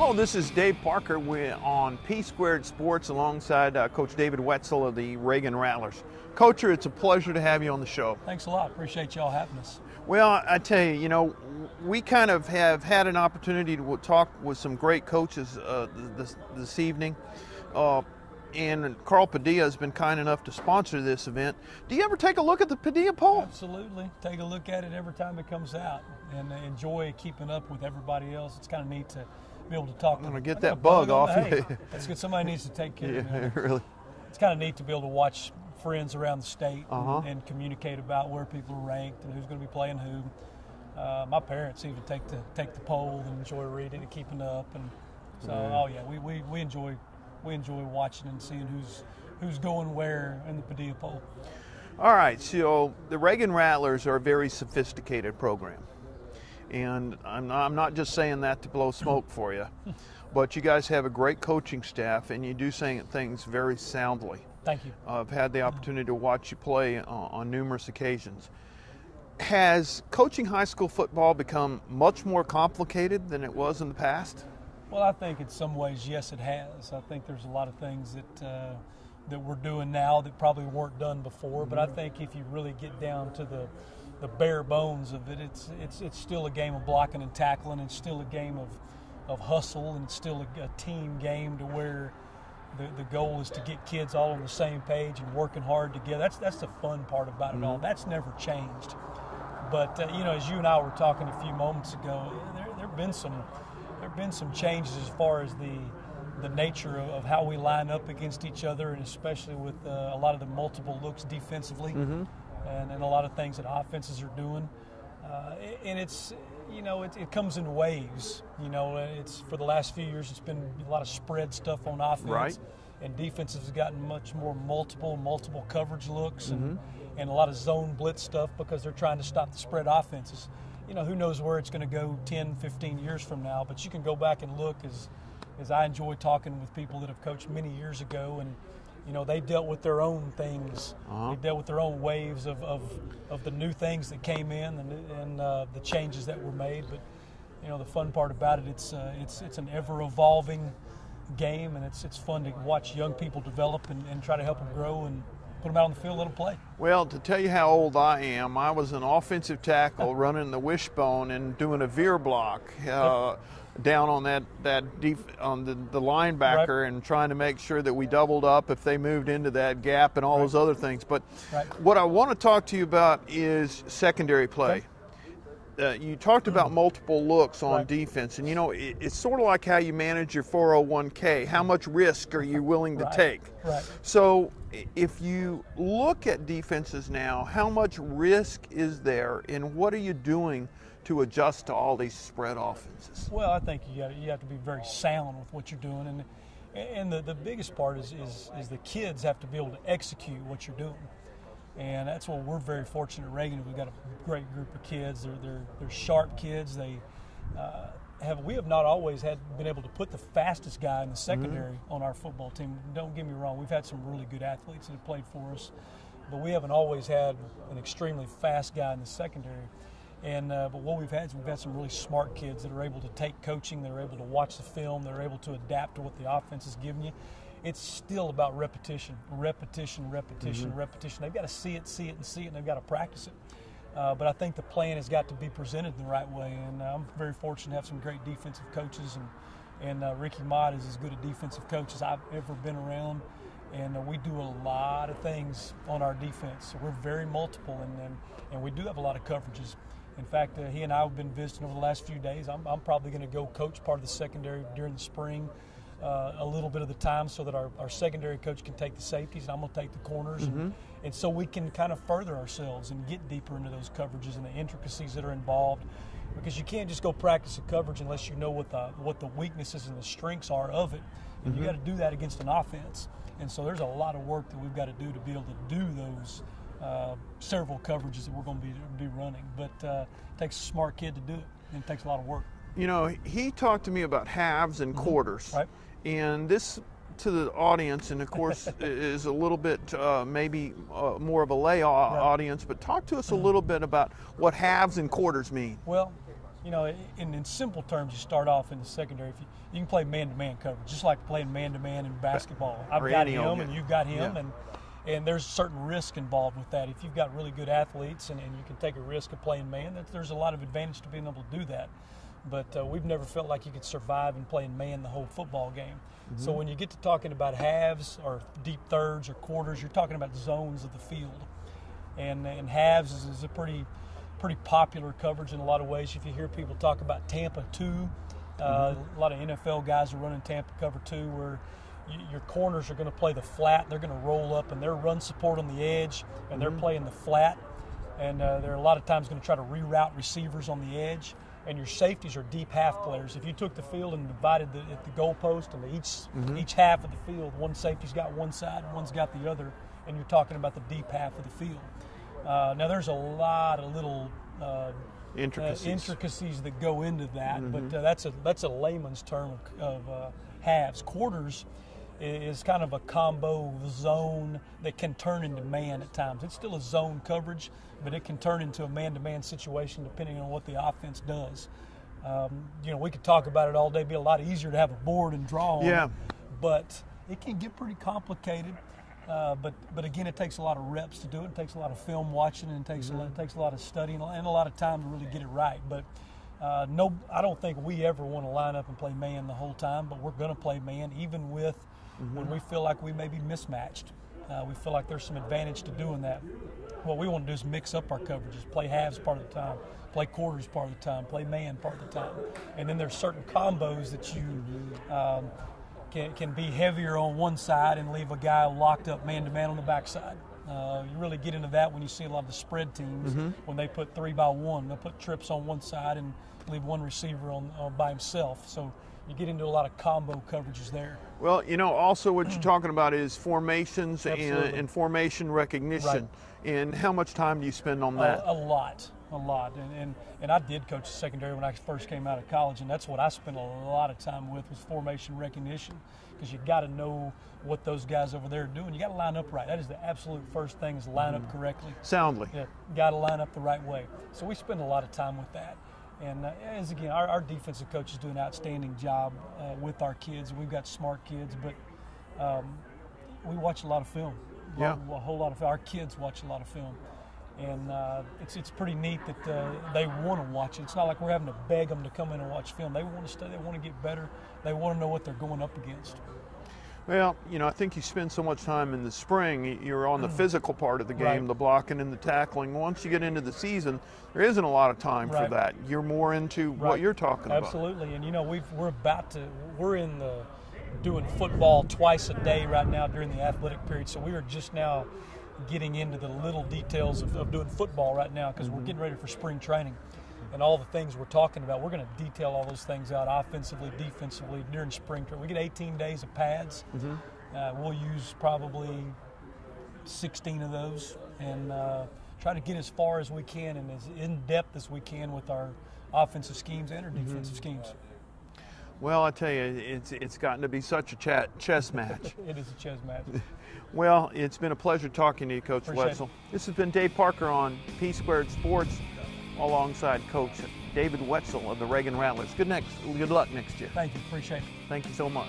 Hello, this is Dave Parker. We're on PSquared Sports alongside Coach David Wetzel of the Reagan Rattlers. Coacher, it's a pleasure to have you on the show. Thanks a lot. Appreciate y'all having us. Well, I tell you, we kind of have had an opportunity to talk with some great coaches this evening. And Carl Padilla has been kind enough to sponsor this event. Do you ever take a look at the Padilla poll? Absolutely. Take a look at it every time it comes out and enjoy keeping up with everybody else. It's kind of neat to be able to talk. I'm going to get that bug off. Hey, that's good. Somebody needs to take care of it. Really. It's kind of neat to be able to watch friends around the state and communicate about where people are ranked and who's going to be playing who. My parents even take the poll and enjoy reading and keeping up. And so, we enjoy watching and seeing who's going where in the Padilla poll. All right, so the Reagan Rattlers are a very sophisticated program. And I'm not just saying that to blow smoke for you, but you guys have a great coaching staff and you do things very soundly. Thank you. I've had the opportunity to watch you play on numerous occasions. Has coaching high school football become much more complicated than it was in the past? Well, I think in some ways, yes, it has. I think there's a lot of things that we're doing now that probably weren't done before. But I think if you really get down to the bare bones of it, it's still a game of blocking and tackling. It's still a game of hustle, and it's still a team game to where the goal is to get kids all on the same page and working hard together. That's the fun part about it all. That's never changed. But as you and I were talking a few moments ago, there have been some changes as far as the nature of how we line up against each other, and especially with a lot of the multiple looks defensively, and a lot of things that offenses are doing. And it comes in waves. It's for the last few years it's been a lot of spread stuff on offense, right. And defenses have gotten much more multiple coverage looks and a lot of zone blitz stuff because they're trying to stop the spread offenses. Who knows where it's going to go 10, 15 years from now, but you can go back and look as I enjoy talking with people that have coached many years ago, and they dealt with their own things. They dealt with their own waves of the new things that came in and the changes that were made. But the fun part about it, it's an ever evolving game, and it's fun to watch young people develop and try to help them grow and put them out on the field, let them play. Well, to tell you how old I am, I was an offensive tackle running the wishbone and doing a veer block down on the linebacker, right, and trying to make sure that we doubled up if they moved into that gap and all those other things. But what I want to talk to you about is secondary play. You talked about multiple looks on defense, and it's sort of like how you manage your 401k. How much risk are you willing to take? So if you look at defenses now, how much risk is there, and what are you doing to adjust to all these spread offenses? Well, I think you have to be very sound with what you're doing, and the biggest part is the kids have to be able to execute what you're doing. And that's what we're very fortunate at Reagan. We've got a great group of kids. They're sharp kids. We have not always been able to put the fastest guy in the secondary on our football team. Don't get me wrong. We've had some really good athletes that have played for us, but we haven't always had an extremely fast guy in the secondary. And but what we've had some really smart kids that are able to take coaching. They're able to watch the film. They're able to adapt to what the offense is giving you. It's still about repetition. They've got to see it, and they've got to practice it. But I think the plan has got to be presented in the right way, and I'm very fortunate to have some great defensive coaches, and Ricky Mott is as good a defensive coach as I've ever been around, and we do a lot of things on our defense. So we're very multiple, and we do have a lot of coverages. In fact, he and I have been visiting over the last few days. I'm probably going to go coach part of the secondary during the spring, a little bit of the time, so that our secondary coach can take the safeties and I'm going to take the corners, and so we can kind of further ourselves and get deeper into those coverages and the intricacies that are involved, because you can't just go practice a coverage unless you know what the weaknesses and the strengths are of it, and you got to do that against an offense. And so there's a lot of work that we've got to do to be able to do those several coverages that we're going to be running, but it takes a smart kid to do it, and it takes a lot of work. He talked to me about halves and quarters. Right. And this, to the audience, and of course, is a little bit maybe more of a lay audience, but talk to us a little bit about what halves and quarters mean. Well, you know, in simple terms, you start off in the secondary. If you can play man-to-man coverage, just like playing man-to-man in basketball. I've got him and you've got him, and there's certain risk involved with that. If you've got really good athletes and you can take a risk of playing man, there's a lot of advantage to being able to do that. But we've never felt like you could survive in playing man the whole football game. So when you get to talking about halves or deep thirds or quarters, you're talking about zones of the field. And halves is a pretty popular coverage in a lot of ways. If you hear people talk about Tampa 2, a lot of NFL guys are running Tampa cover 2, where your corners are going to play the flat. They're going to roll up, and they're run support on the edge, and they're playing the flat. And they're a lot of times going to try to reroute receivers on the edge. And your safeties are deep half players. If you took the field and divided at the goalpost and each half of the field, one safety's got one side and one's got the other, and you're talking about the deep half of the field. Now there's a lot of little intricacies that go into that, but that's a layman's term of halves. Quarters is kind of a combo zone that can turn into man at times. It's still a zone coverage, but it can turn into a man-to-man situation depending on what the offense does. You know, we could talk about it all day. It'd be a lot easier to have a board and draw on it, but it can get pretty complicated. But again, it takes a lot of reps to do it. It takes a lot of film watching, and it takes a lot of studying and a lot of time to really get it right. But no, I don't think we ever want to line up and play man the whole time, but we're going to play man even with when we feel like we may be mismatched. We feel like there's some advantage to doing that. What we want to do is mix up our coverages, play halves part of the time, play quarters part of the time, play man part of the time. And then there's certain combos that you can be heavier on one side and leave a guy locked up man-to-man on the backside. You really get into that when you see a lot of the spread teams when they put 3-by-1. They'll put trips on one side and leave one receiver on by himself. So you get into a lot of combo coverages there. Well, you know, also what you're talking about is formations and formation recognition. Right. And how much time do you spend on that? A lot. And I did coach secondary when I first came out of college, and that's what I spent a lot of time with, was formation recognition, because you got to know what those guys over there are doing. You got to line up right. That is the absolute first thing, is line up correctly. Soundly. Yeah, got to line up the right way. So we spend a lot of time with that. And as again, our defensive coaches do an outstanding job with our kids. We've got smart kids, but we watch a lot of film. A whole lot of our kids watch a lot of film, and it's pretty neat that they want to watch it. It's not like we're having to beg them to come in and watch film. They want to study. They want to get better. They want to know what they're going up against. Well, you know, I think you spend so much time in the spring, you're on the physical part of the game, the blocking and the tackling. Once you get into the season, there isn't a lot of time for that. You're more into what you're talking about. Absolutely, and you know, we're in the doing football twice a day right now during the athletic period, so we are just now getting into the little details of doing football right now, because we're getting ready for spring training. And all the things we're talking about, we're going to detail all those things out offensively, defensively during spring training. We get 18 days of pads. We'll use probably 16 of those, and try to get as far as we can and as in-depth as we can with our offensive schemes and our defensive schemes. Well, I tell you, it's gotten to be such a chess match. It is a chess match. Well, it's been a pleasure talking to you, Coach Wetzel. This has been Dave Parker on PSquared Sports, alongside Coach David Wetzel of the Reagan Rattlers. Good luck next year. Thank you. Appreciate it. Thank you so much.